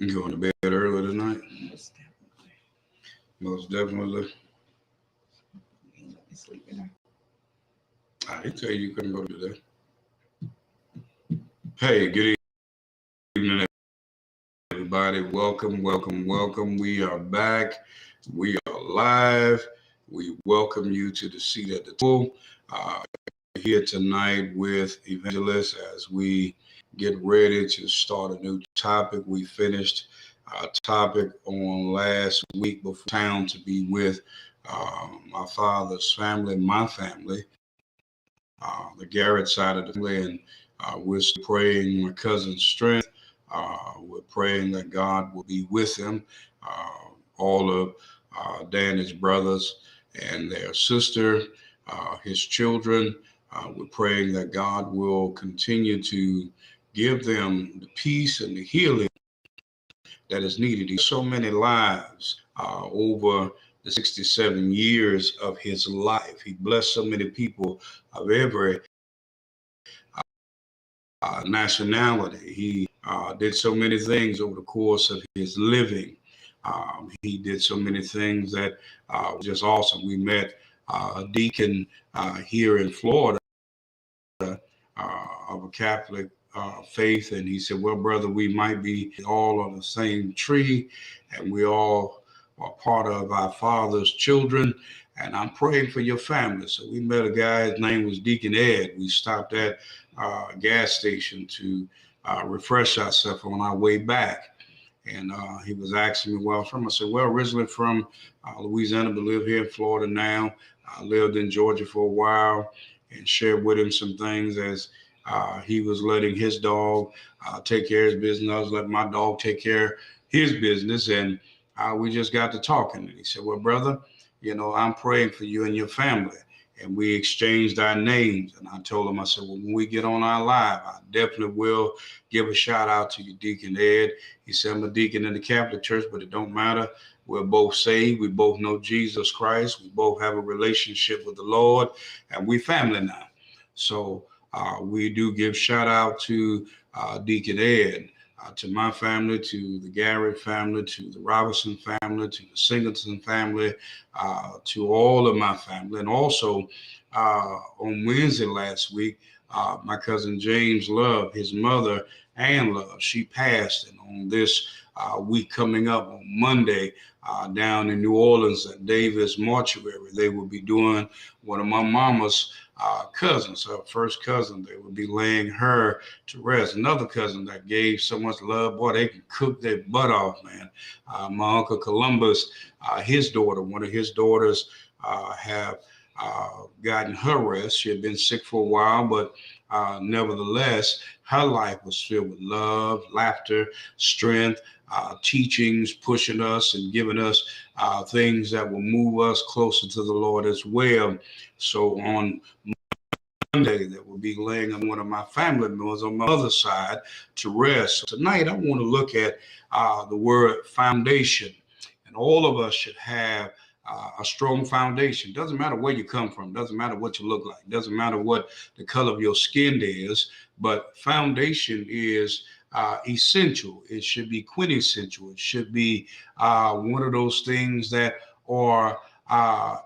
You going to bed early tonight? Most definitely. Most definitely. You ain't let me sleep in there. I didn't tell you you couldn't go today. Hey, good evening, everybody. Welcome, welcome, welcome. We are back. We are live. We welcome you to the seat at the table. Uh, here tonight with Evangelist as we get ready to start a new topic. We finished our topic on last week before town to be with my father's family, my family, the Garrett side of the family, and we're still praying my cousin's strength. We're praying that God will be with him, all of Danny's brothers and their sister, his children. We're praying that God will continue to give them the peace and the healing that is needed. He so many lives over the 67 years of his life. He blessed so many people of every nationality. He did so many things over the course of his living. He did so many things that was just awesome. We met a deacon here in Florida of a Catholic faith, and he said, "Well, brother, we might be all on the same tree, and we all are part of our Father's children. And I'm praying for your family." So we met a guy. His name was Deacon Ed. We stopped at a gas station to refresh ourselves on our way back. And he was asking me where I was from. I said, "Well, originally from Louisiana, but live here in Florida now. I lived in Georgia for a while," and shared with him some things as he was letting his dog take care of his business. I was letting my dog take care of his business. And we just got to talking. And he said, "Well, brother, I'm praying for you and your family." And we exchanged our names. And I told him, I said, "Well, when we get on our live, I definitely will give a shout out to you, Deacon Ed." He said, "I'm a deacon in the Catholic Church, but it don't matter. We're both saved. We both know Jesus Christ. We both have a relationship with the Lord, and we family now." So we do give shout out to Deacon Ed, to my family, to the Garrett family, to the Robinson family, to the Singleton family, to all of my family. And also on Wednesday last week, my cousin James Love, his mother, Ann Love, she passed. And on this week coming up on Monday, down in New Orleans at Davis Mortuary, they will be doing one of my mama's cousins, her first cousin. They will be laying her to rest. Another cousin that gave so much love. Boy, they can cook their butt off, man. My Uncle Columbus, his daughter, one of his daughters, have gotten her rest. She had been sick for a while, but nevertheless, her life was filled with love, laughter, strength, teachings, pushing us and giving us things that will move us closer to the Lord as well. So on Monday, that will be laying on one of my family members on my other side to rest. So tonight, I want to look at the word foundation. And all of us should have a strong foundation. Doesn't matter where you come from. Doesn't matter what you look like. Doesn't matter what the color of your skin is. But foundation is essential. It should be quintessential. It should be one of those things that are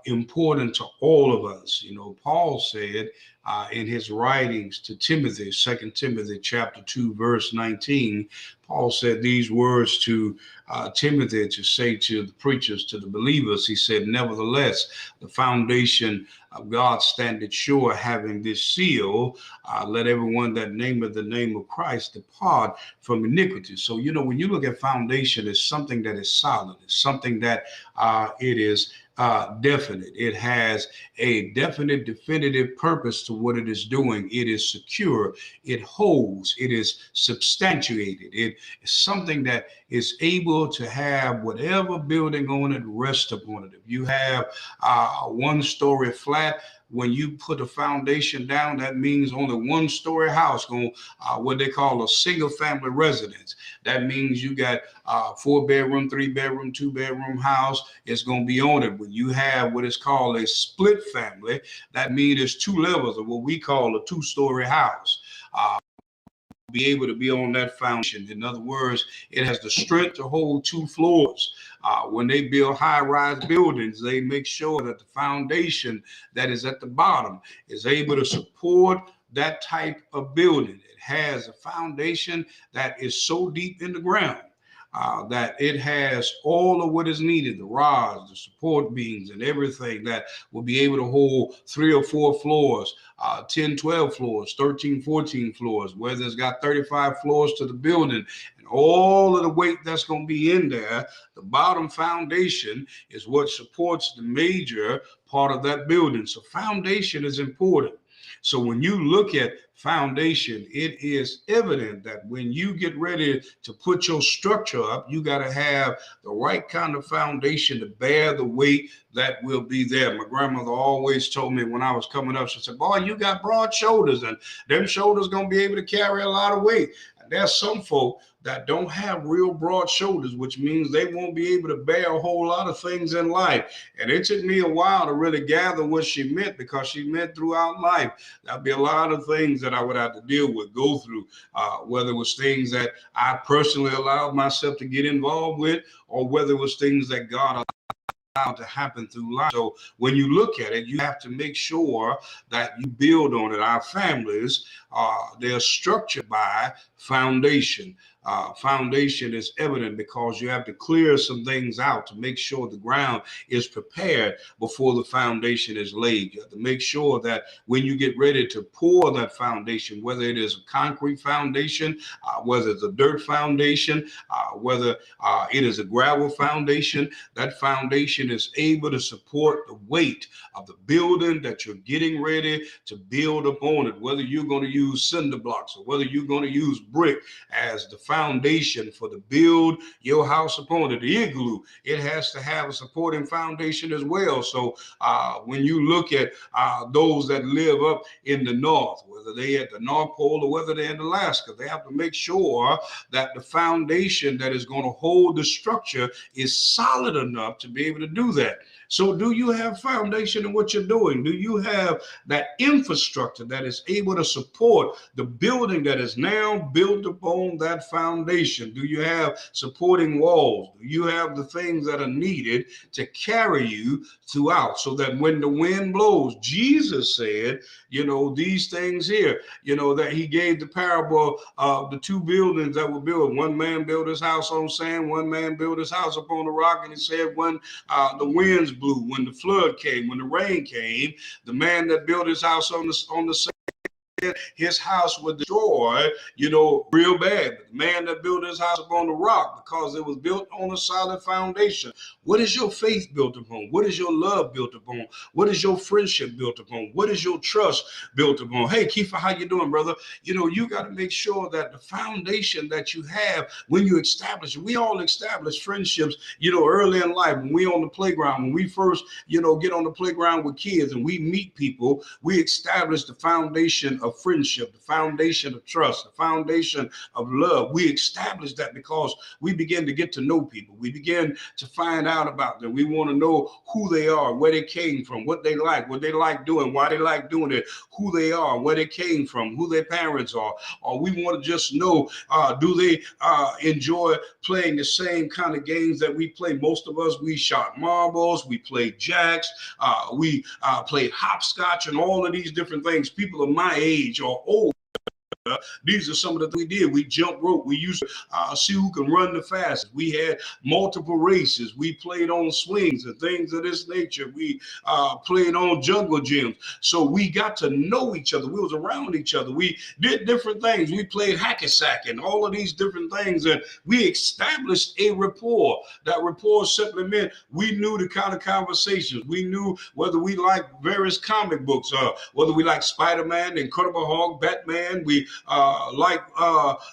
important to all of us. Paul said in his writings to Timothy, 2 Timothy chapter 2, verse 19, Paul said these words to Timothy to say to the preachers, to the believers. He said, "Nevertheless, the foundation of God standeth sure, having this seal, let everyone that nameth the name of Christ depart from iniquity." So, when you look at foundation, it's something that is solid. It's something that it is definite. It has a definite, definitive purpose to what it is doing. It is secure. It holds. It is substantiated. It is something that is able to have whatever building on it rest upon it. If you have a one-story flat, when you put a foundation down, that means only one-story house going what they call a single-family residence. That means you got 4-bedroom, 3-bedroom, 2-bedroom house. It's going to be on it. When you have what is called a split family, that means there's two levels of what we call a two-story house. be able to be on that foundation. In other words, it has the strength to hold 2 floors. When they build high-rise buildings, they make sure that the foundation that is at the bottom is able to support that type of building. It has a foundation that is so deep in the ground that it has all of what is needed, the rods, the support beams, and everything that will be able to hold 3 or 4 floors, 10, 12 floors, 13, 14 floors, whether it's got 35 floors to the building, and all of the weight that's going to be in there. The bottom foundation is what supports the major part of that building. So foundation is important. So when you look at foundation, it is evident that when you get ready to put your structure up, you got to have the right kind of foundation to bear the weight that will be there. My grandmother always told me when I was coming up, she said, boy, you got broad shoulders, and them shoulders going to be able to carry a lot of weight. And there's some folk that don't have real broad shoulders, which means they won't be able to bear a whole lot of things in life. And it took me a while to really gather what she meant, because she meant throughout life there'd be a lot of things that I would have to deal with, go through, whether it was things that I personally allowed myself to get involved with, or whether it was things that God allowed to happen through life. So when you look at it, you have to make sure that you build on it. Our families, they're structured by foundation. Foundation is evident because you have to clear some things out to make sure the ground is prepared before the foundation is laid. You have to make sure that when you get ready to pour that foundation, whether it is a concrete foundation, whether it's a dirt foundation, whether it is a gravel foundation, that foundation is able to support the weight of the building that you're getting ready to build upon it, whether you're going to use cinder blocks or whether you're going to use brick as the foundation for the build your house upon it. The igloo, it has to have a supporting foundation as well. So when you look at those that live up in the north, whether they at the North Pole or whether they're in Alaska, they have to make sure that the foundation that is going to hold the structure is solid enough to be able to do that. So do you have foundation in what you're doing? Do you have that infrastructure that is able to support the building that is now built upon that foundation? Do you have supporting walls? Do you have the things that are needed to carry you throughout, so that when the wind blows, Jesus said, these things here, that he gave the parable of the 2 buildings that were built. One man built his house on sand, one man built his house upon the rock. And he said, when the winds blew, when the flood came, when the rain came, the man that built his house on the sand, his house was destroyed, real bad. But the man that built his house upon the rock, because it was built on a solid foundation. What is your faith built upon? What is your love built upon? What is your friendship built upon? What is your trust built upon? Hey, Kiefer, how you doing, brother? You got to make sure that the foundation that you have when you establish, we all establish friendships, early in life. When we on the playground, when we first, get on the playground with kids and we meet people, we establish the foundation of friendship, the foundation of trust, the foundation of love. We establish that because we begin to get to know people. We begin to find out about them. We want to know who they are, where they came from, what they like doing, why they like doing it, who they are, where they came from, who their parents are. Or we want to just know, do they enjoy playing the same kind of games that we play? Most of us, we shot marbles, we played jacks, we played hopscotch and all of these different things. People of my age or old, these are some of the things we did. We jumped rope. We used to see who can run the fastest. We had multiple races. We played on swings and things of this nature. We played on jungle gyms. So we got to know each other. We was around each other. We did different things. We played hacky-sack and all of these different things. And we established a rapport. That rapport simply meant we knew the kind of conversations. We knew whether we liked various comic books, whether we liked Spider-Man, Incredible Hulk, Batman. We like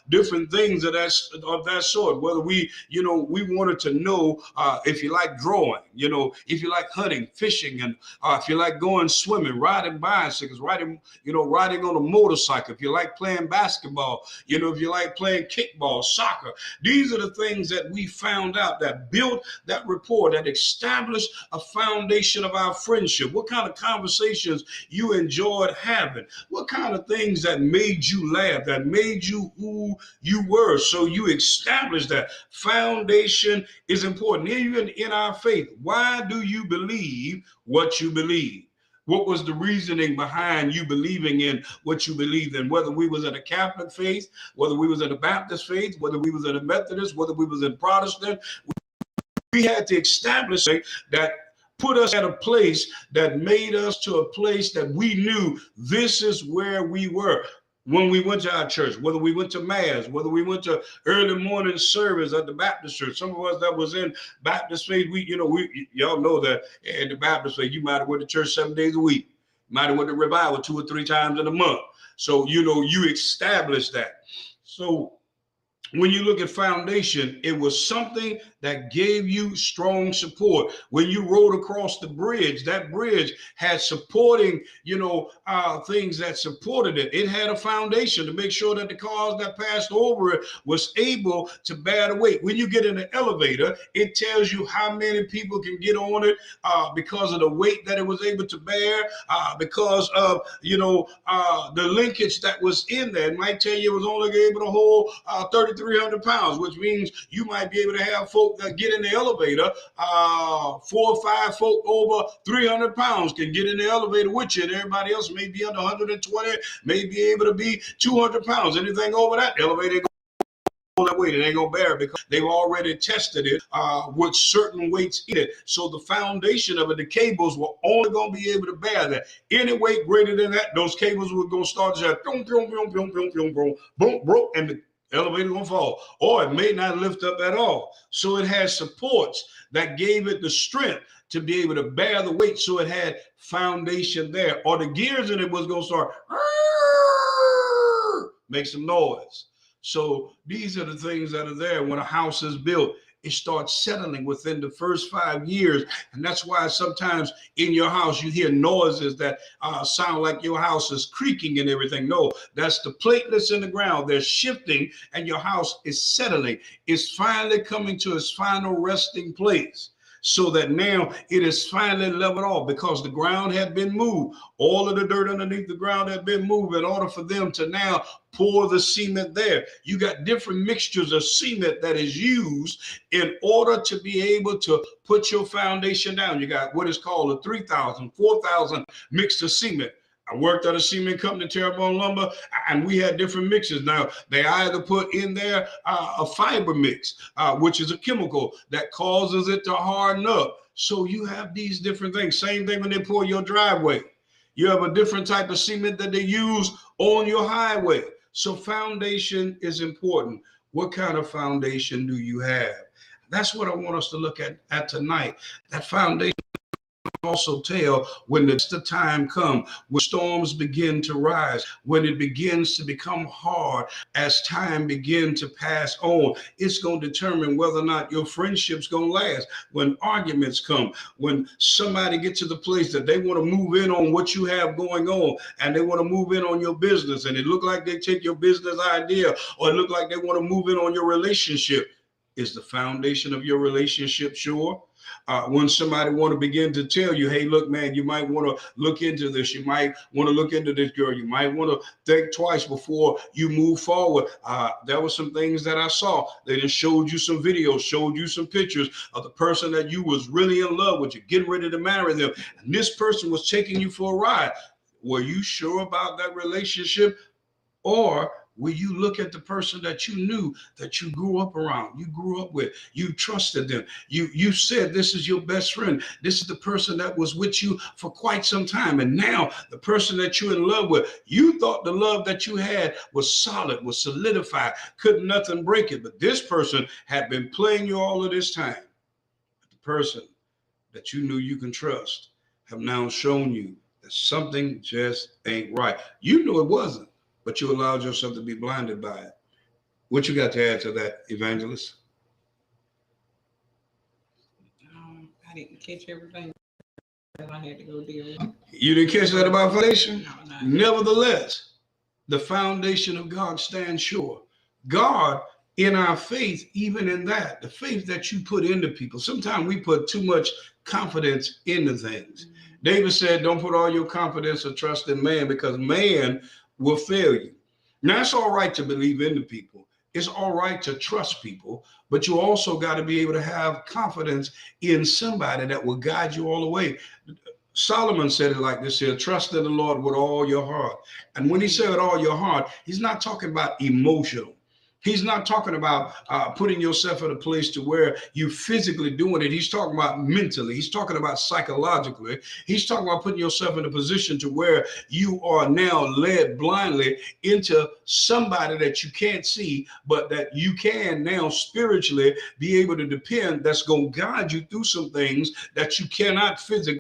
different things of that sort. Whether we wanted to know if you like drawing, if you like hunting, fishing, and if you like going swimming, riding bicycles, riding on a motorcycle, if you like playing basketball, if you like playing kickball, soccer. These are the things that we found out that built that rapport, that established a foundation of our friendship. What kind of conversations you enjoyed having? What kind of things that made you you laugh, that made you who you were. So you establish that. Foundation is important. Even in our faith, why do you believe what you believe? What was the reasoning behind you believing in what you believed in? Whether we was in a Catholic faith, whether we was in a Baptist faith, whether we was in a Methodist, whether we was in Protestant, we had to establish that, put us at a place that made us to a place that we knew this is where we were. When we went to our church, whether we went to mass, whether we went to early morning service at the Baptist church, some of us that was in Baptist faith, y'all know that in the Baptist faith, you might have went to church 7 days a week, might have went to revival 2 or 3 times in a month. So, you establish that. So when you look at foundation, it was something that gave you strong support. When you rode across the bridge, that bridge had supporting, things that supported it. It had a foundation to make sure that the cars that passed over it was able to bear the weight. When you get in the elevator, it tells you how many people can get on it because of the weight that it was able to bear, because of, the linkage that was in there. It might tell you it was only able to hold 3,300 pounds, which means you might be able to have folk that get in the elevator, 4 or 5 folk over 300 pounds can get in the elevator with you, and everybody else may be under 120, may be able to be 200 pounds. Anything over that, the elevator ain't gonna that weight, it ain't gonna bear it because they've already tested it with certain weights in it. So the foundation of it, the cables were only gonna be able to bear that. Any weight greater than that, those cables were gonna start to boom, boom, boom, boom, boom, boom, boom, boom, boom, and the elevator gonna fall, or it may not lift up at all. So it has supports that gave it the strength to be able to bear the weight. So it had foundation there, or the gears in it was gonna start make some noise. So these are the things that are there. When a house is built, it starts settling within the first 5 years. And that's why sometimes in your house, you hear noises that sound like your house is creaking and everything. No, that's the platelets in the ground. They're shifting and your house is settling. It's finally coming to its final resting place, so that now it is finally leveled off because the ground had been moved. All of the dirt underneath the ground had been moved in order for them to now pour the cement there. You got different mixtures of cement that is used in order to be able to put your foundation down. You got what is called a 3,000, 4,000 mixed of cement. I worked at a cement company, Terrebonne Lumber, and we had different mixes. Now, they either put in there a fiber mix, which is a chemical that causes it to harden up. So you have these different things. Same thing when they pour your driveway. You have a different type of cement that they use on your highway. So foundation is important. What kind of foundation do you have? That's what I want us to look at tonight. That foundation also tell when the time comes, when storms begin to rise, when it begins to become hard, as time begins to pass on, it's going to determine whether or not your friendship's going to last. When arguments come, when somebody gets to the place that they want to move in on what you have going on, and they want to move in on your business, and it look like they take your business idea, or it look like they want to move in on your relationship. Is the foundation of your relationship sure? When somebody want to begin to tell you, hey, look, man, you might want to look into this. You might want to look into this girl. You might want to think twice before you move forward. There were some things that I saw. They just showed you some videos, showed you some pictures of the person that you was really in love with. You're getting ready to marry them. And this person was taking you for a ride. Were you sure about that relationship? Or will you look at the person that you knew, that you grew up around, you grew up with, you trusted them, you said this is your best friend, this is the person that was with you for quite some time, and now the person that you're in love with, you thought the love that you had was solid, was solidified, couldn't nothing break it, but this person had been playing you all of this time. The person that you knew you can trust have now shown you that something just ain't right. You knew it wasn't, but you allowed yourself to be blinded by it. What you got to add to that, Evangelist? I didn't catch everything that I had to go deal with. You didn't catch that about foundation? No. Nevertheless, the foundation of God stands sure. God, in our faith, even in that, the faith that you put into people, sometimes we put too much confidence into things. Mm-hmm. David said, don't put all your confidence or trust in man, because man will fail you. Now, it's all right to believe in the people. It's all right to trust people, but you also got to be able to have confidence in somebody that will guide you all the way. Solomon said it like this here: trust in the Lord with all your heart. And when he said with all your heart, he's not talking about emotional. He's not talking about putting yourself in a place to where you physically doing it. He's talking about mentally. He's talking about psychologically. He's talking about putting yourself in a position to where you are now led blindly into somebody that you can't see, but that you can now spiritually be able to depend, that's going to guide you through some things that you cannot physically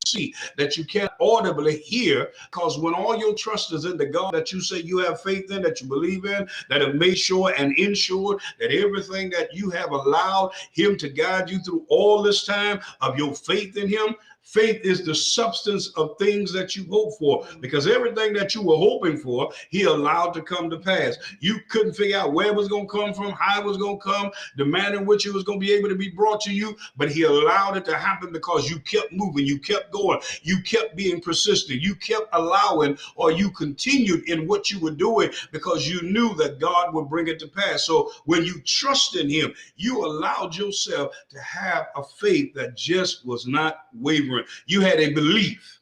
see, that you can't audibly hear, because when all your trust is in the God that you say you have faith in, that you believe in, that have made sure and ensured that everything that you have allowed him to guide you through all this time of your faith in him. Faith is the substance of things that you hope for, because everything that you were hoping for, he allowed to come to pass. You couldn't figure out where it was going to come from, how it was going to come, the manner in which it was going to be able to be brought to you, but he allowed it to happen because you kept moving, you kept going, you kept being persistent, you kept allowing, or you continued in what you were doing because you knew that God would bring it to pass. So when you trust in him, you allowed yourself to have a faith that just was not wavering. You had a belief,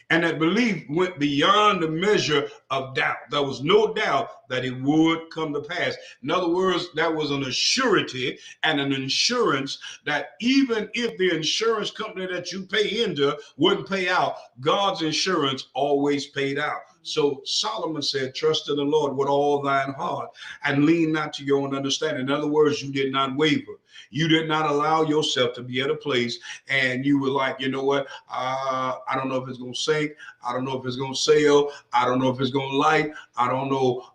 and that belief went beyond the measure of doubt. There was no doubt that it would come to pass. In other words, that was an assurity and an insurance that even if the insurance company that you pay into wouldn't pay out, God's insurance always paid out. So Solomon said, trust in the Lord with all thine heart and lean not to your own understanding. In other words, you did not waver. You did not allow yourself to be at a place and you were like, you know what? I don't know if it's going to sink. I don't know if it's going to sail. I don't know if it's going to light. I don't know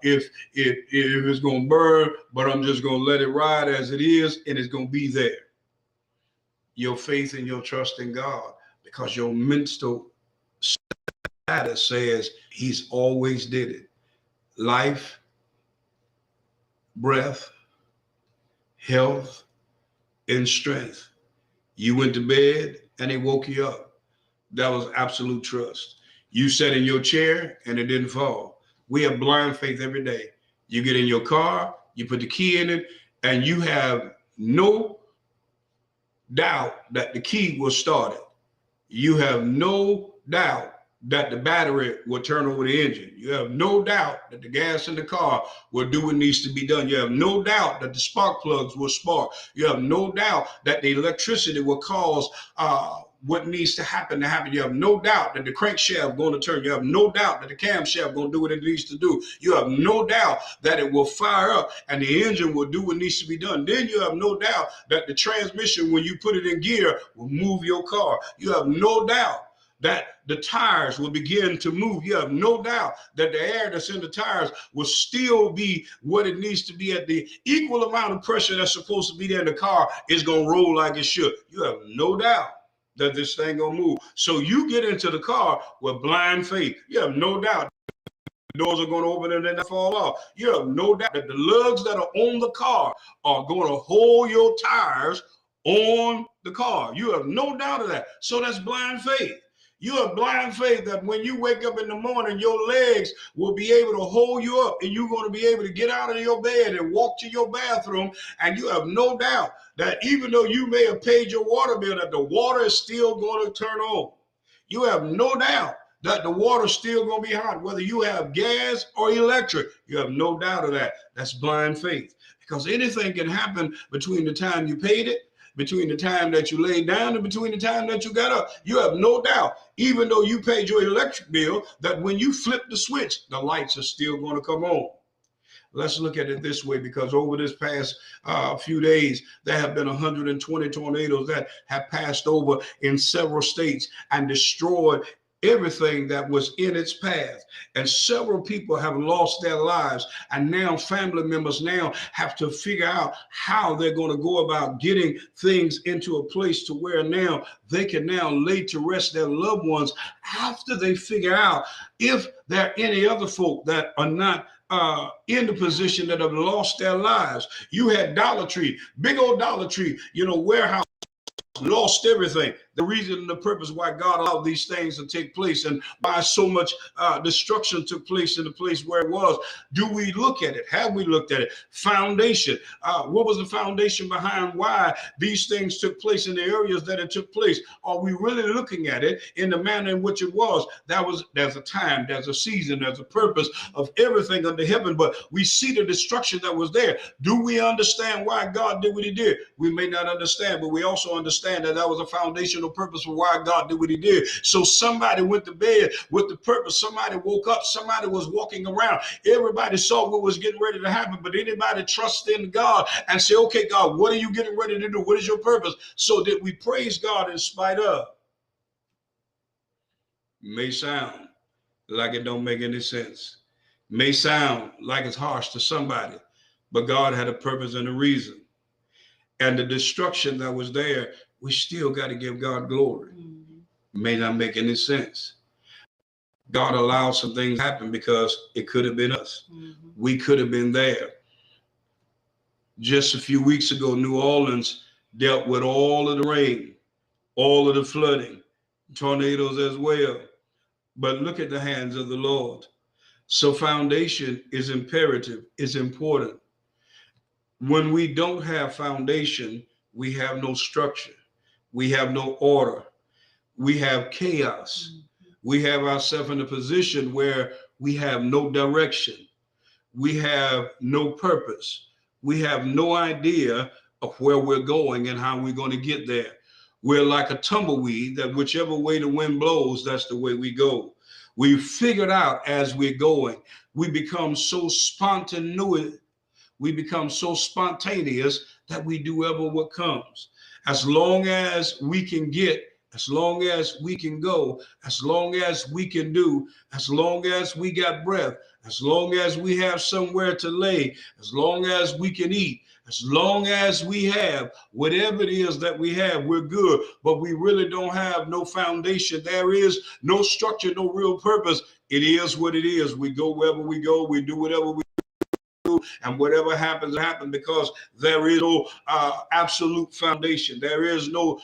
if it's going to burn, but I'm just going to let it ride as it is, and it's going to be there. Your faith and your trust in God, because your mental status says he's always did it. Life, breath, health, and strength. You went to bed and they woke you up. That was absolute trust. You sat in your chair and it didn't fall. We have blind faith every day. You get in your car, you put the key in it, and you have no doubt that the key will start it. You have no doubt that the battery will turn over the engine. You have no doubt that the gas in the car will do what needs to be done. You have no doubt that the spark plugs will spark. You have no doubt that the electricity will cause what needs to happen. You have no doubt that the crankshaft going to turn. You have no doubt that the camshaft going to do what it needs to do. You have no doubt that it will fire up and the engine will do what needs to be done. Then you have no doubt that the transmission, when you put it in gear, will move your car. You have no doubt that the tires will begin to move. You have no doubt that the air that's in the tires will still be what it needs to be at the equal amount of pressure that's supposed to be there in the car is going to roll like it should. You have no doubt that this thing going to move. So you get into the car with blind faith. You have no doubt the doors are going to open and then they fall off. You have no doubt that the lugs that are on the car are going to hold your tires on the car. You have no doubt of that. So that's blind faith. You have blind faith that when you wake up in the morning, your legs will be able to hold you up and you're going to be able to get out of your bed and walk to your bathroom. And you have no doubt that even though you may have paid your water bill, that the water is still going to turn on. You have no doubt that the water is still going to be hot, whether you have gas or electric. You have no doubt of that. That's blind faith, because anything can happen between the time you paid it, between the time that you laid down, and between the time that you got up. You have no doubt, even though you paid your electric bill, that when you flip the switch, the lights are still going to come on. Let's look at it this way, because over this past few days, there have been 120 tornadoes that have passed over in several states and destroyed everything that was in its path. And several people have lost their lives. And now family members now have to figure out how they're going to go about getting things into a place to where now they can now lay to rest their loved ones after they figure out if there are any other folk that are not in the position that have lost their lives. You had Dollar Tree, big old Dollar Tree, warehouse, lost everything. the reason and the purpose why God allowed these things to take place and why so much destruction took place in the place where it was. Do we look at it? Have we looked at it? Foundation. What was the foundation behind why these things took place in the areas that it took place? Are we really looking at it in the manner in which it was? There's a time, there's a season, there's a purpose of everything under heaven, but we see the destruction that was there. Do we understand why God did what he did? We may not understand, but we also understand that was a foundational purpose for why God did what he did. So somebody went to bed with the purpose. Somebody woke up. Somebody was walking around. Everybody saw what was getting ready to happen, but anybody trust in God and say, okay, God, what are you getting ready to do? What is your purpose? So that we praise God in spite of. May sound like it don't make any sense. May sound like it's harsh to somebody, but God had a purpose and a reason. And the destruction that was there, we still got to give God glory. May not make any sense. God allowed some things to happen because it could have been us. We could have been there. Just a few weeks ago, New Orleans dealt with all of the rain, all of the flooding, tornadoes as well. But look at the hands of the Lord. So foundation is imperative, is important. When we don't have foundation, we have no structure. We have no order. We have chaos. We have ourselves in a position where we have no direction. We have no purpose. We have no idea of where we're going and how we're going to get there. We're like a tumbleweed that whichever way the wind blows, that's the way we go. We figured out as we're going. We become so spontaneous. We become so spontaneous that we do ever what comes. As long as we can get, as long as we can go, as long as we can do, as long as we got breath, as long as we have somewhere to lay, as long as we can eat, as long as we have whatever it is that we have, we're good. But we really don't have no foundation. There is no structure, no real purpose. It is what it is. We go wherever we go. We do whatever we do, and whatever happens, happens, because there is no absolute foundation. There is no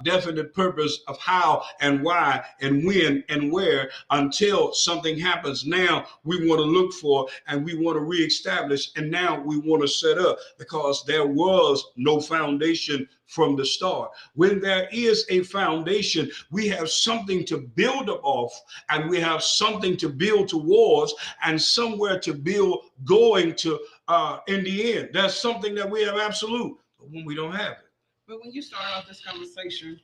definite purpose of how and why and when and where until something happens. Now we want to look for and we want to reestablish, and now we want to set up because there was no foundation from the start. When there is a foundation, we have something to build up off, and we have something to build towards, and somewhere to build going to in the end. That's something that we have absolute, but when we don't have it. But when you started off this conversation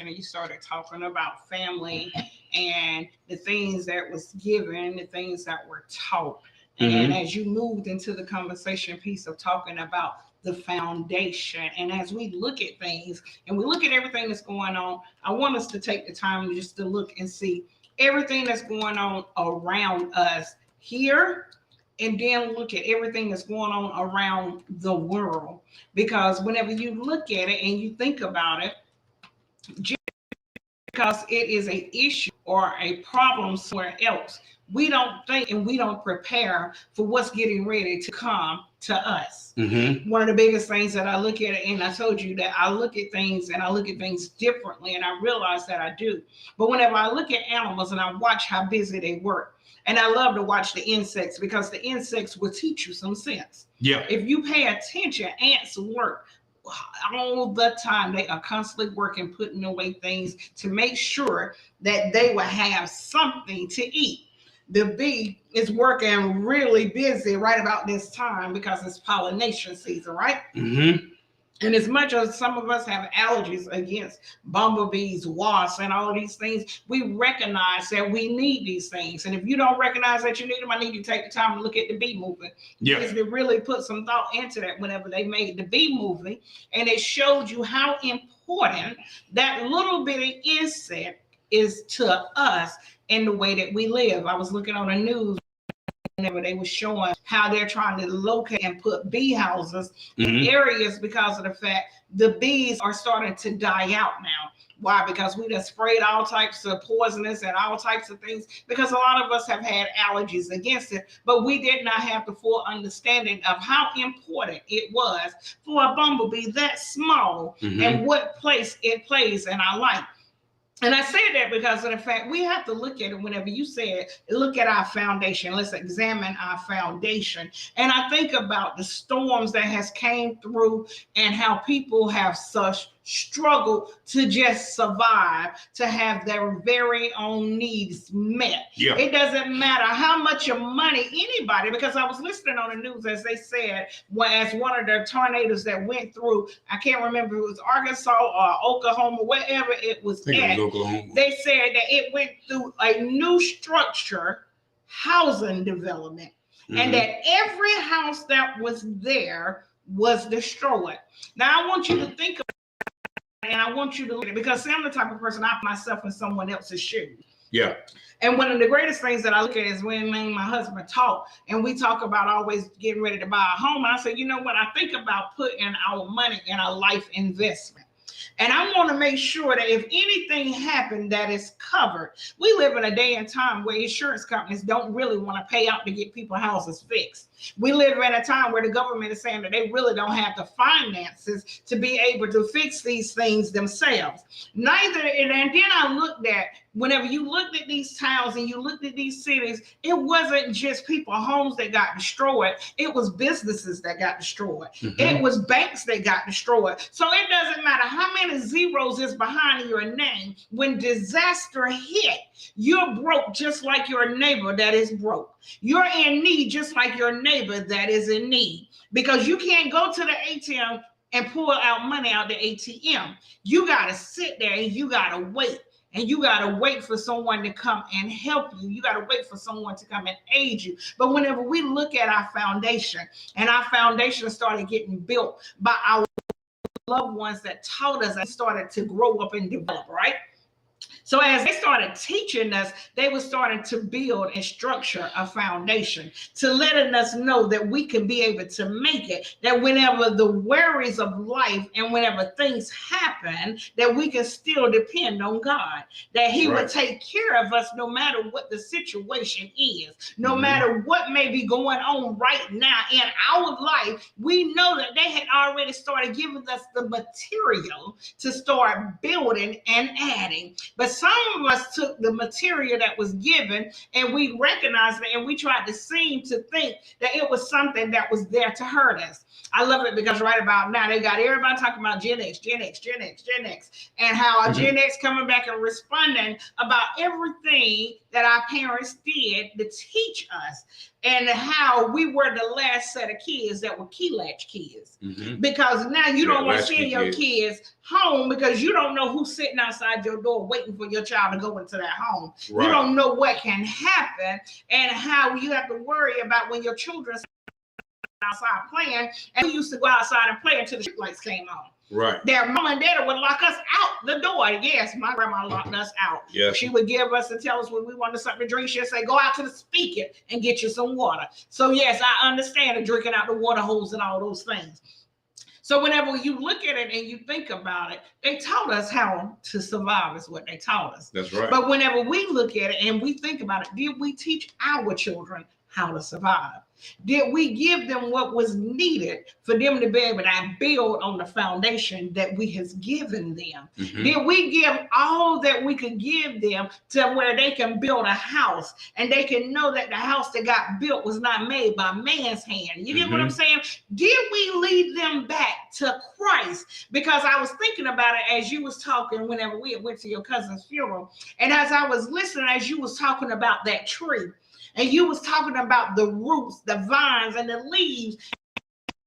and you started talking about family and the things that was given, the things that were taught. And as you moved into the conversation piece of talking about the foundation, and as we look at things and we look at everything that's going on, I want us to take the time just to look and see everything that's going on around us here, and then look at everything that's going on around the world. Because whenever you look at it and you think about it, just because it is an issue or a problem somewhere else, we don't think and we don't prepare for what's getting ready to come to us. One of the biggest things that I look at, and I told you that I look at things and I look at things differently, and I realize that I do. But whenever I look at animals and I watch how busy they work, and I love to watch the insects because the insects will teach you some sense. Yeah. If you pay attention, ants work all the time. They are constantly working, putting away things to make sure that they will have something to eat. The bee is working really busy right about this time because it's pollination season, right? And as much as some of us have allergies against bumblebees, wasps, and all of these things, we recognize that we need these things. And if you don't recognize that you need them, I need you to take the time to look at the Bee Movie. Because they really put some thought into that whenever they made the Bee Movie. And it showed you how important that little bitty insect is to us in the way that we live. I was looking on the news whenever they were showing how they're trying to locate and put bee houses in areas because of the fact the bees are starting to die out now. Why? Because we done sprayed all types of poisonous and all types of things, because a lot of us have had allergies against it, but we did not have the full understanding of how important it was for a bumblebee that small and what place it plays in our life. And I say that because of the fact we have to look at it whenever you say it, look at our foundation. Let's examine our foundation. And I think about the storms that has came through and how people have such struggle to just survive, to have their very own needs met. Yeah. It doesn't matter how much of money anybody, because I was listening on the news as they said, as one of the tornadoes that went through, I can't remember if it was Arkansas or Oklahoma, wherever it was at. Oklahoma. They said that it went through a new structure, housing development, and that every house that was there was destroyed. Now I want you to think about it, and I want you to look at it, because I'm the type of person, I put myself in someone else's shoes. Yeah. And one of the greatest things that I look at is when me and my husband talk, and we talk about always getting ready to buy a home. And I say, you know what? I think about putting our money in a life investment. And I want to make sure that if anything happened, that is covered. We live in a day and time where insurance companies don't really want to pay out to get people's houses fixed. We live in a time where the government is saying that they really don't have the finances to be able to fix these things themselves. Neither, and then I looked at, whenever you looked at these towns and you looked at these cities, it wasn't just people's homes that got destroyed. It was businesses that got destroyed. It was banks that got destroyed. So it doesn't matter how many zeros is behind your name. When disaster hit, you're broke just like your neighbor that is broke. You're in need just like your neighbor that is in need, because you can't go to the ATM and pull out money out the ATM. You got to sit there and you got to wait. And you got to wait for someone to come and help you. You got to wait for someone to come and aid you. But whenever we look at our foundation, and our foundation started getting built by our loved ones that taught us and started to grow up and develop, right? So as they started teaching us, they were starting to build and structure a foundation to letting us know that we can be able to make it, that whenever the worries of life and whenever things happen, that we can still depend on God, that he would take care of us no matter what the situation is, no matter what may be going on right now in our life. We know that they had already started giving us the material to start building and adding. But some of us took the material that was given and we recognized it, and we tried to seem to think that it was something that was there to hurt us. I love it because right about now they got everybody talking about Gen X, and how Gen X coming back and responding about everything that our parents did to teach us, and how we were the last set of kids that were key latch kids. Because now you don't want to send your kids home because you don't know who's sitting outside your door waiting for your child to go into that home. You don't know what can happen, and how you have to worry about when your children outside playing, and we used to go outside and play until the street lights came on. Their mom and dad would lock us out the door. Yes, my grandma locked us out. She would give us and tell us when we wanted something to drink. She'd say, go out to the spigot and get you some water. So yes, I understand the drinking out the water hose and all those things. So whenever you look at it and you think about it, they taught us how to survive is what they taught us. That's right. But whenever we look at it and we think about it, did we teach our children how to survive? Did we give them what was needed for them to be able to build on the foundation that we has given them? Did we give all that we could give them to where they can build a house and they can know that the house that got built was not made by man's hand? You get what I'm saying? Did we lead them back to Christ? Because I was thinking about it as you was talking whenever we went to your cousin's funeral, and as I was listening, as you was talking about that tree, and you was talking about the roots, the vines, and the leaves,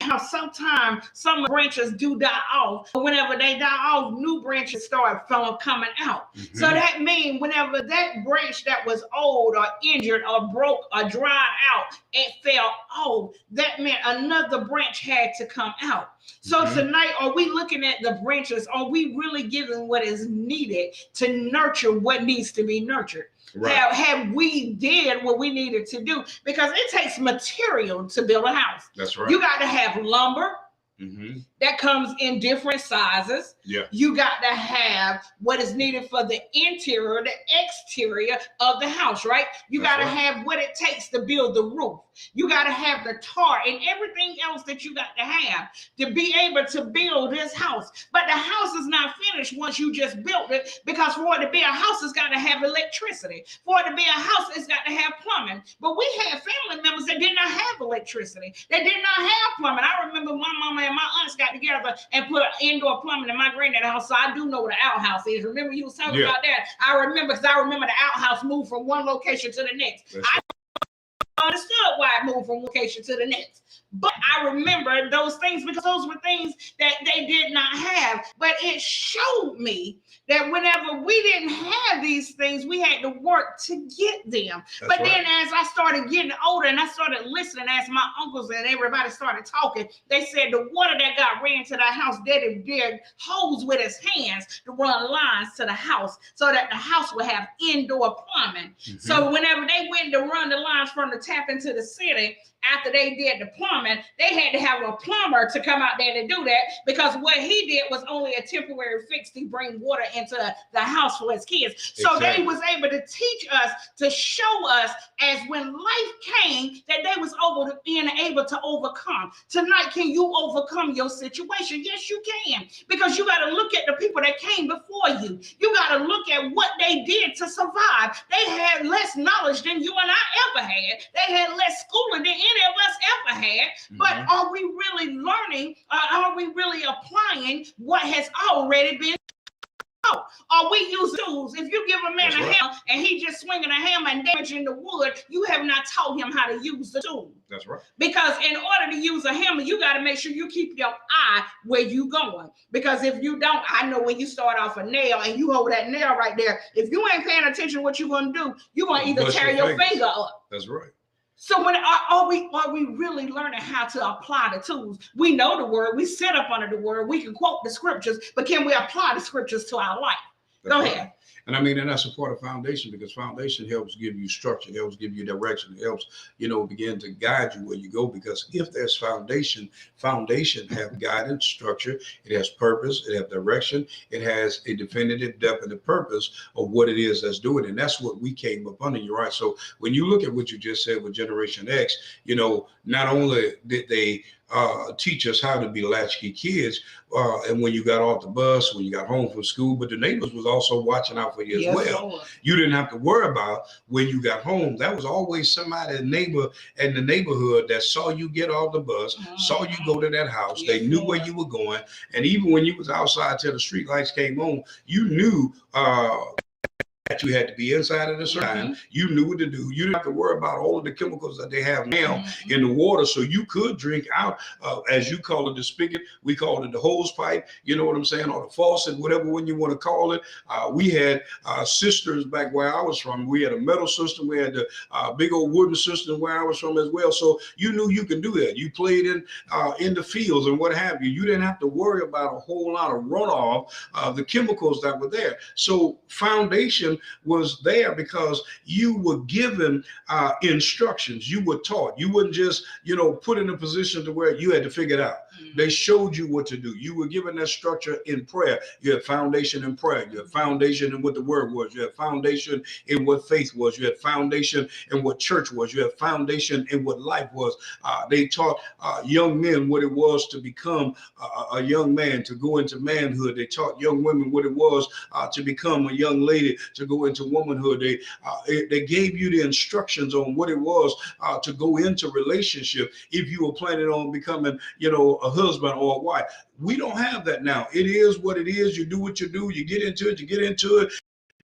how sometimes some branches do die off. But whenever they die off, new branches start coming out. So that means whenever that branch that was old or injured or broke or dried out, it fell off, that meant another branch had to come out. So tonight, are we looking at the branches? Are we really giving what is needed to nurture what needs to be nurtured? Have we did what we needed to do? Because it takes material to build a house. That's right. You got to have lumber. that comes in different sizes. Yeah. You got to have what is needed for the interior, the exterior of the house, right? You got to have what it takes to build the roof. You got to have the tar and everything else that you got to have to be able to build this house. But the house is not finished once you just built it, because for it to be a house, it's got to have electricity. For it to be a house, it's got to have plumbing. But we had family members that did not have electricity. They did not have plumbing. I remember my mama and my aunts got together and put indoor plumbing in my granddad's house, so I do know what an outhouse is. Remember you was talking about that? I remember, because I remember the outhouse moved from one location to the next. I understood why it moved from one location to the next. But I remember those things because those were things that they did not have. But it showed me that whenever we didn't have these things, we had to work to get them. But then as I started getting older and I started listening, as my uncles and everybody started talking, they said the water that got ran to the house, Daddy did hose with his hands to run lines to the house so that the house would have indoor plumbing. So whenever they went to run the lines from the tap into the city, after they did the plumbing, they had to have a plumber to come out there to do that, because what he did was only a temporary fix to bring water into the house for his kids. So they was able to teach us, to show us, as when life came, that they was being able to overcome. Tonight, can you overcome your situation? Yes, you can, because you got to look at the people that came before you. You got to look at what they did to survive. They had less knowledge than you and I ever had. They had less schooling than any of us ever had. But are we really learning? Are we really applying what has already been taught? Are we using tools? If you give a man a hammer and he just swinging a hammer and damaging the wood, you have not taught him how to use the tool. That's right. Because in order to use a hammer, you got to make sure you keep your eye where you going. Because if you don't, I know when you start off a nail and you hold that nail right there, if you ain't paying attention to what you're going to do, you're going to either tear your finger up. That's right. So when are we really learning how to apply the tools? We know the word, we sit up under the word, we can quote the scriptures, but can we apply the scriptures to our life? Go ahead. And I mean, and that's a part of foundation, because foundation helps give you structure, it helps give you direction, it helps, begin to guide you where you go. Because if there's foundation have guidance, structure, it has purpose, it has direction, it has a definitive, definite purpose of what it is that's doing. And that's what we came up under. You're right. So when you look at what you just said with Generation X, not only did they teach us how to be latchkey kids, and when you got off the bus, when you got home from school, but the neighbors was also watching out for you as well. Lord. You didn't have to worry about when you got home. That was always somebody, a neighbor in the neighborhood, that saw you get off the bus, saw you go to that house. Yes, they knew Lord. Where you were going. And even when you was outside till the street lights came on, you knew that you had to be inside at a certain time. You knew what to do. You didn't have to worry about all of the chemicals that they have now in the water. So you could drink out, as you call it, the spigot. We call it the hose pipe. You know what I'm saying? Or the faucet, whatever one you want to call it. We had cisterns back where I was from. We had a metal system. We had the big old wooden system where I was from as well. So you knew you can do that. You played in the fields and what have you. You didn't have to worry about a whole lot of runoff of the chemicals that were there. So foundation was there because you were given instructions. You were taught. You wouldn't just, put in a position to where you had to figure it out. They showed you what to do. You were given that structure in prayer. You had foundation in prayer. You had foundation in what the word was. You had foundation in what faith was. You had foundation in what church was. You had foundation in what life was. They taught young men what it was to become a young man, to go into manhood. They taught young women what it was to become a young lady, to go into womanhood. They gave you the instructions on what it was to go into relationship if you were planning on becoming, a husband or a wife. We don't have that now. It is what it is. You do what you do. You get into it.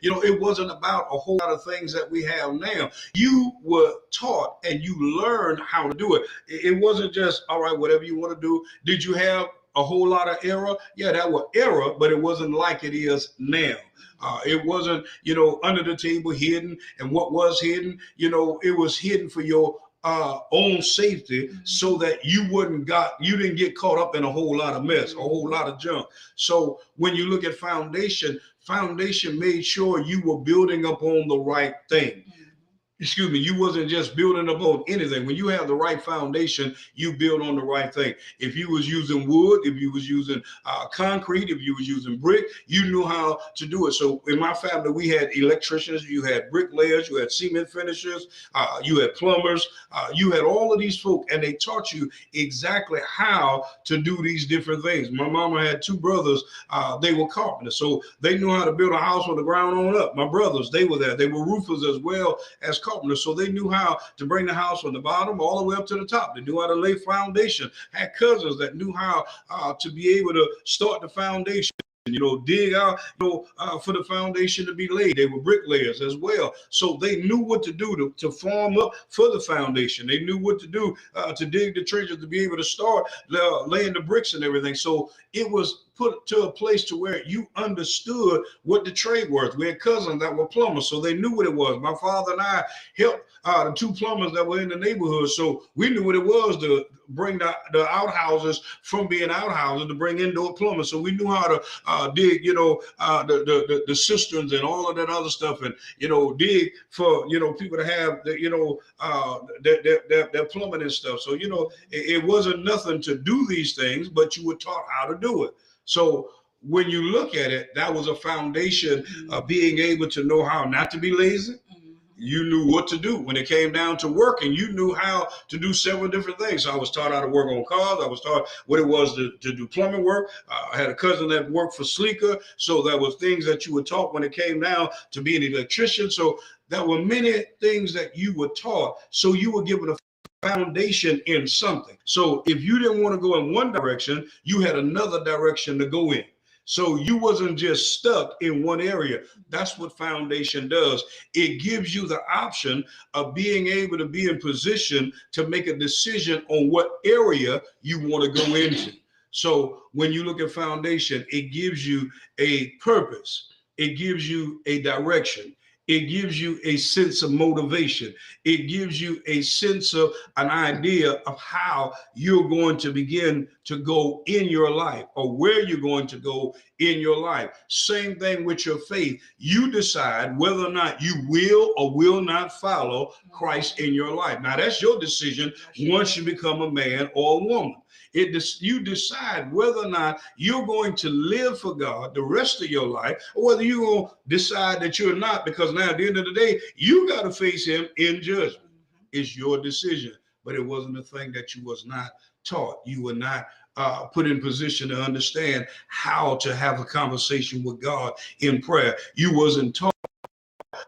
It wasn't about a whole lot of things that we have now. You were taught and you learned how to do it. It wasn't just, all right, whatever you want to do. Did you have a whole lot of error? Yeah, that was error, but it wasn't like it is now. It wasn't, under the table hidden. And what was hidden, it was hidden for your own safety, so that you didn't get caught up in a whole lot of mess, a whole lot of junk. So when you look at foundation made sure you were building up on the right thing. excuse me, you wasn't just building up on anything. When you have the right foundation, you build on the right thing. If you was using wood, if you was using concrete, if you was using brick, you knew how to do it. So in my family, we had electricians, you had bricklayers, you had cement finishers, you had plumbers, you had all of these folk, and they taught you exactly how to do these different things. My mama had two brothers, they were carpenters, so they knew how to build a house from the ground on up. My brothers, they were there. They were roofers as well as carpenters, so they knew how to bring the house from the bottom all the way up to the top. They knew how to lay foundation. Had cousins that knew how to be able to start the foundation, dig out, for the foundation to be laid. They were bricklayers as well. So they knew what to do to form up for the foundation. They knew what to do to dig the trenches, to be able to start laying the bricks and everything. So it was put to a place to where you understood what the trade was. We had cousins that were plumbers, so they knew what it was. My father and I helped the two plumbers that were in the neighborhood, so we knew what it was to bring the outhouses from being outhouses to bring indoor plumbing. So we knew how to dig, the cisterns and all of that other stuff, and dig for people to have their plumbing and stuff. So it wasn't nothing to do these things, but you were taught how to do it. So when you look at it, that was a foundation of being able to know how not to be lazy. You knew what to do when it came down to working. You knew how to do several different things. So I was taught how to work on cars. I was taught what it was to do plumbing work. I had a cousin that worked for Sleeker. So there was things that you were taught when it came down to being an electrician. So there were many things that you were taught. So you were given a foundation in something. So if you didn't want to go in one direction, you had another direction to go in. So you wasn't just stuck in one area. That's what foundation does. It gives you the option of being able to be in position to make a decision on what area you want to go into. So when you look at foundation, it gives you a purpose. It gives you a direction. It gives you a sense of motivation. It gives you a sense of an idea of how you're going to begin to go in your life, or where you're going to go in your life. Same thing with your faith. You decide whether or not you will or will not follow Christ in your life. Now, that's your decision once you become a man or a woman. You decide whether or not you're going to live for God the rest of your life, or whether you're going to decide that you're not, because now at the end of the day, you got to face him in judgment. It's your decision, but it wasn't a thing that you was not taught. You were not put in position to understand how to have a conversation with God in prayer. You wasn't taught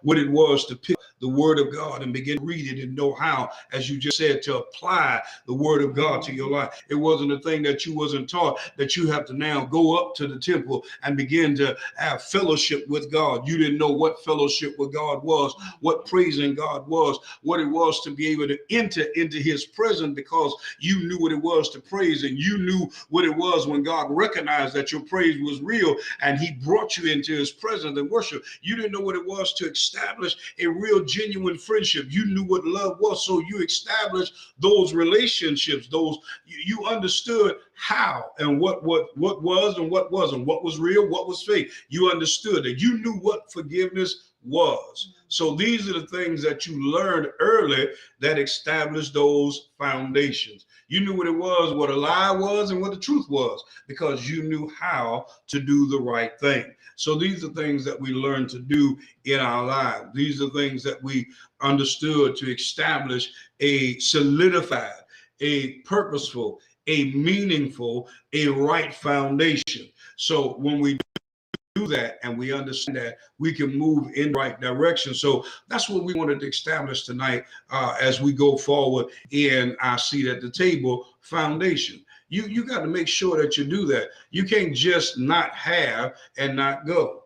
what it was to pick the word of God and begin to read it and know how, as you just said, to apply the word of God to your life. It wasn't a thing that you wasn't taught, that you have to now go up to the temple and begin to have fellowship with God. You didn't know what fellowship with God was, what praising God was, what it was to be able to enter into his presence, because you knew what it was to praise, and you knew what it was when God recognized that your praise was real and he brought you into his presence and worship. You didn't know what it was to establish a real genuine friendship. You knew what love was, so you established those relationships. You understood how and what was and what wasn't, what was real, what was fake. You understood that. You knew what forgiveness was. So these are the things that you learned early that established those foundations. You knew what it was, what a lie was, and what the truth was, because you knew how to do the right thing. So these are things that we learned to do in our lives. These are things that we understood to establish a solidified, a purposeful, a meaningful, a right foundation. So when we do that and we understand that, we can move in the right direction. So that's what we wanted to establish tonight as we go forward in our seat at the table foundation. You got to make sure that you do that. You can't just not have and not go.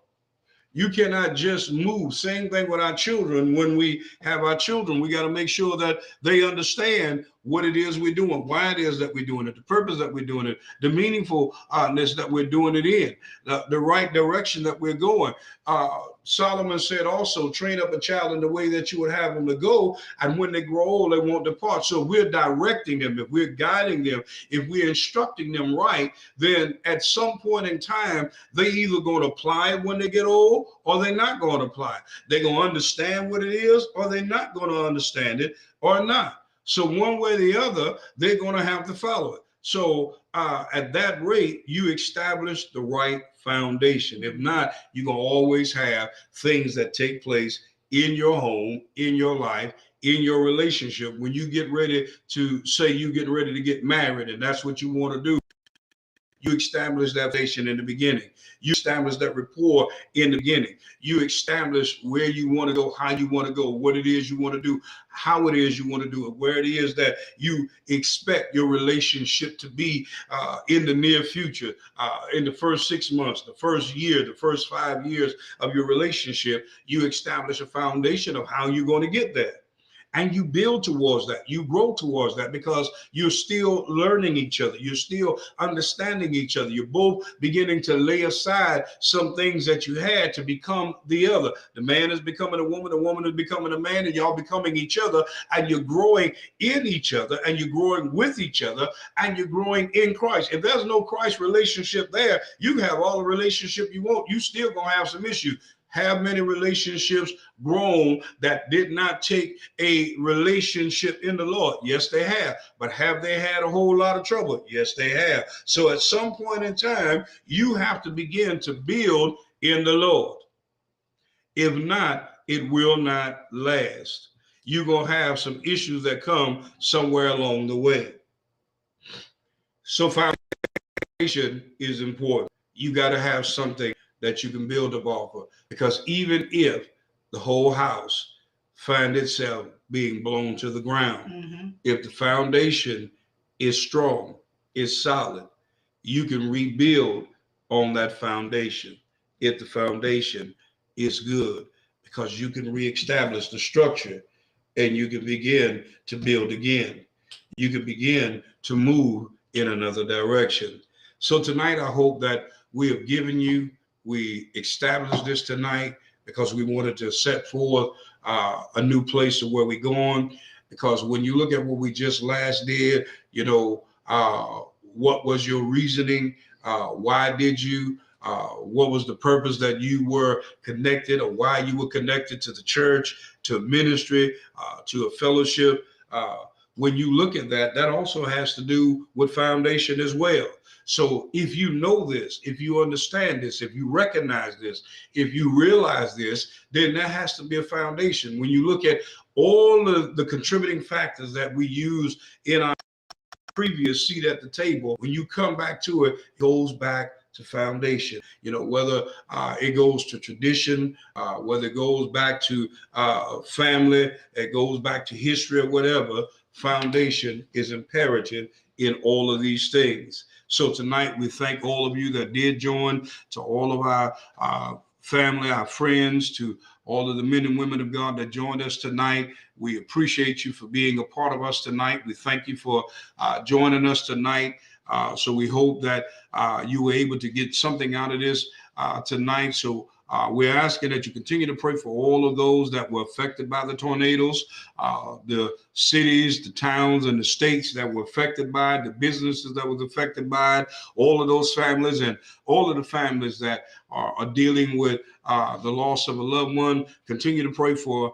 You cannot just move. Same thing with our children. When we have our children, we got to make sure that they understand what it is we're doing, why it is that we're doing it, the purpose that we're doing it, the meaningfulness that we're doing it in, the right direction that we're going. Solomon said also, train up a child in the way that you would have them to go, and when they grow old, they won't depart. So we're directing them, if we're guiding them, if we're instructing them right, then at some point in time, they either going to apply it when they get old, or they're not going to apply it. They're going to understand what it is, or they're not going to understand it, or not. So one way or the other, they're going to have to follow it. So at that rate, you establish the right foundation. If not, you're going to always have things that take place in your home, in your life, in your relationship. When you get ready to say you get ready to get married, and that's what you want to do, you establish that foundation in the beginning. You establish that rapport in the beginning. You establish where you want to go, how you want to go, what it is you want to do, how it is you want to do it, where it is that you expect your relationship to be in the near future, in the first 6 months, the first year, the first 5 years of your relationship. You establish a foundation of how you're going to get there. And you build towards that. You grow towards that because you're still learning each other. You're still understanding each other. You're both beginning to lay aside some things that you had to become the other. The man is becoming a woman. The woman is becoming a man, and y'all becoming each other. And you're growing in each other, and you're growing with each other, and you're growing in Christ. If there's no Christ relationship there, you can have all the relationship you want. You still gonna have some issues. Have many relationships grown that did not take a relationship in the Lord? Yes, they have. But have they had a whole lot of trouble? Yes, they have. So at some point in time, you have to begin to build in the Lord. If not, it will not last. You're going to have some issues that come somewhere along the way. So foundation is important. You got to have something that you can build up off of, because even if the whole house find itself being blown to the ground, if the foundation is strong, is solid, you can rebuild on that foundation. If the foundation is good, because you can reestablish the structure, and you can begin to build again. You can begin to move in another direction. So tonight, I hope that we have given you, we established this tonight because we wanted to set forth a new place of where we're going. Because when you look at what we just last did, you know, what was your reasoning? Why did you? What was the purpose that you were connected, or why you were connected to the church, to a ministry, to a fellowship? When you look at that, that also has to do with foundation as well. So if you know this, if you understand this, if you recognize this, if you realize this, then there has to be a foundation. When you look at all of the contributing factors that we use in our previous seat at the table, when you come back to it, it goes back to foundation. You know, whether it goes to tradition, whether it goes back to family, it goes back to history or whatever, foundation is imperative in all of these things. So tonight, we thank all of you that did join, to all of our family, our friends, to all of the men and women of God that joined us tonight. We appreciate you for being a part of us tonight. We thank you for joining us tonight. So we hope that you were able to get something out of this tonight. So we're asking that you continue to pray for all of those that were affected by the tornadoes, the cities, the towns, and the states that were affected by it, the businesses that was affected by it, all of those families, and all of the families that are dealing with the loss of a loved one. Continue to pray for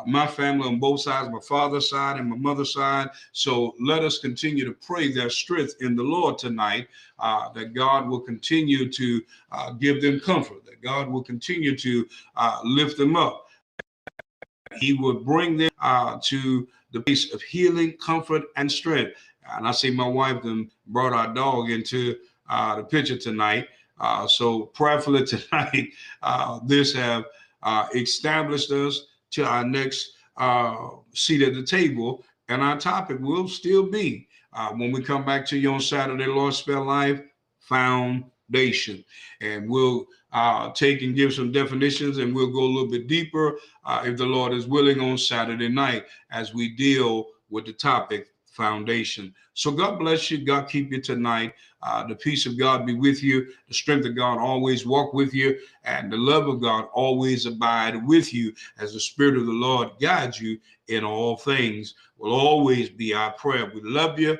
my family on both sides, my father's side and my mother's side. So let us continue to pray their strength in the Lord tonight, that God will continue to give them comfort, that God will continue to lift them up. He will bring them to the place of healing, comfort, and strength. And I see my wife then brought our dog into the picture tonight. So prayerfully tonight, this have established us to our next seat at the table. And our topic will still be, when we come back to you on Saturday, Lord Spare Life, foundation. And we'll take and give some definitions, and we'll go a little bit deeper if the Lord is willing on Saturday night as we deal with the topic foundation. So God bless you. God keep you tonight. The peace of God be with you. The strength of God always walk with you. And the love of God always abide with you as the Spirit of the Lord guides you in all things will always be our prayer. We love you.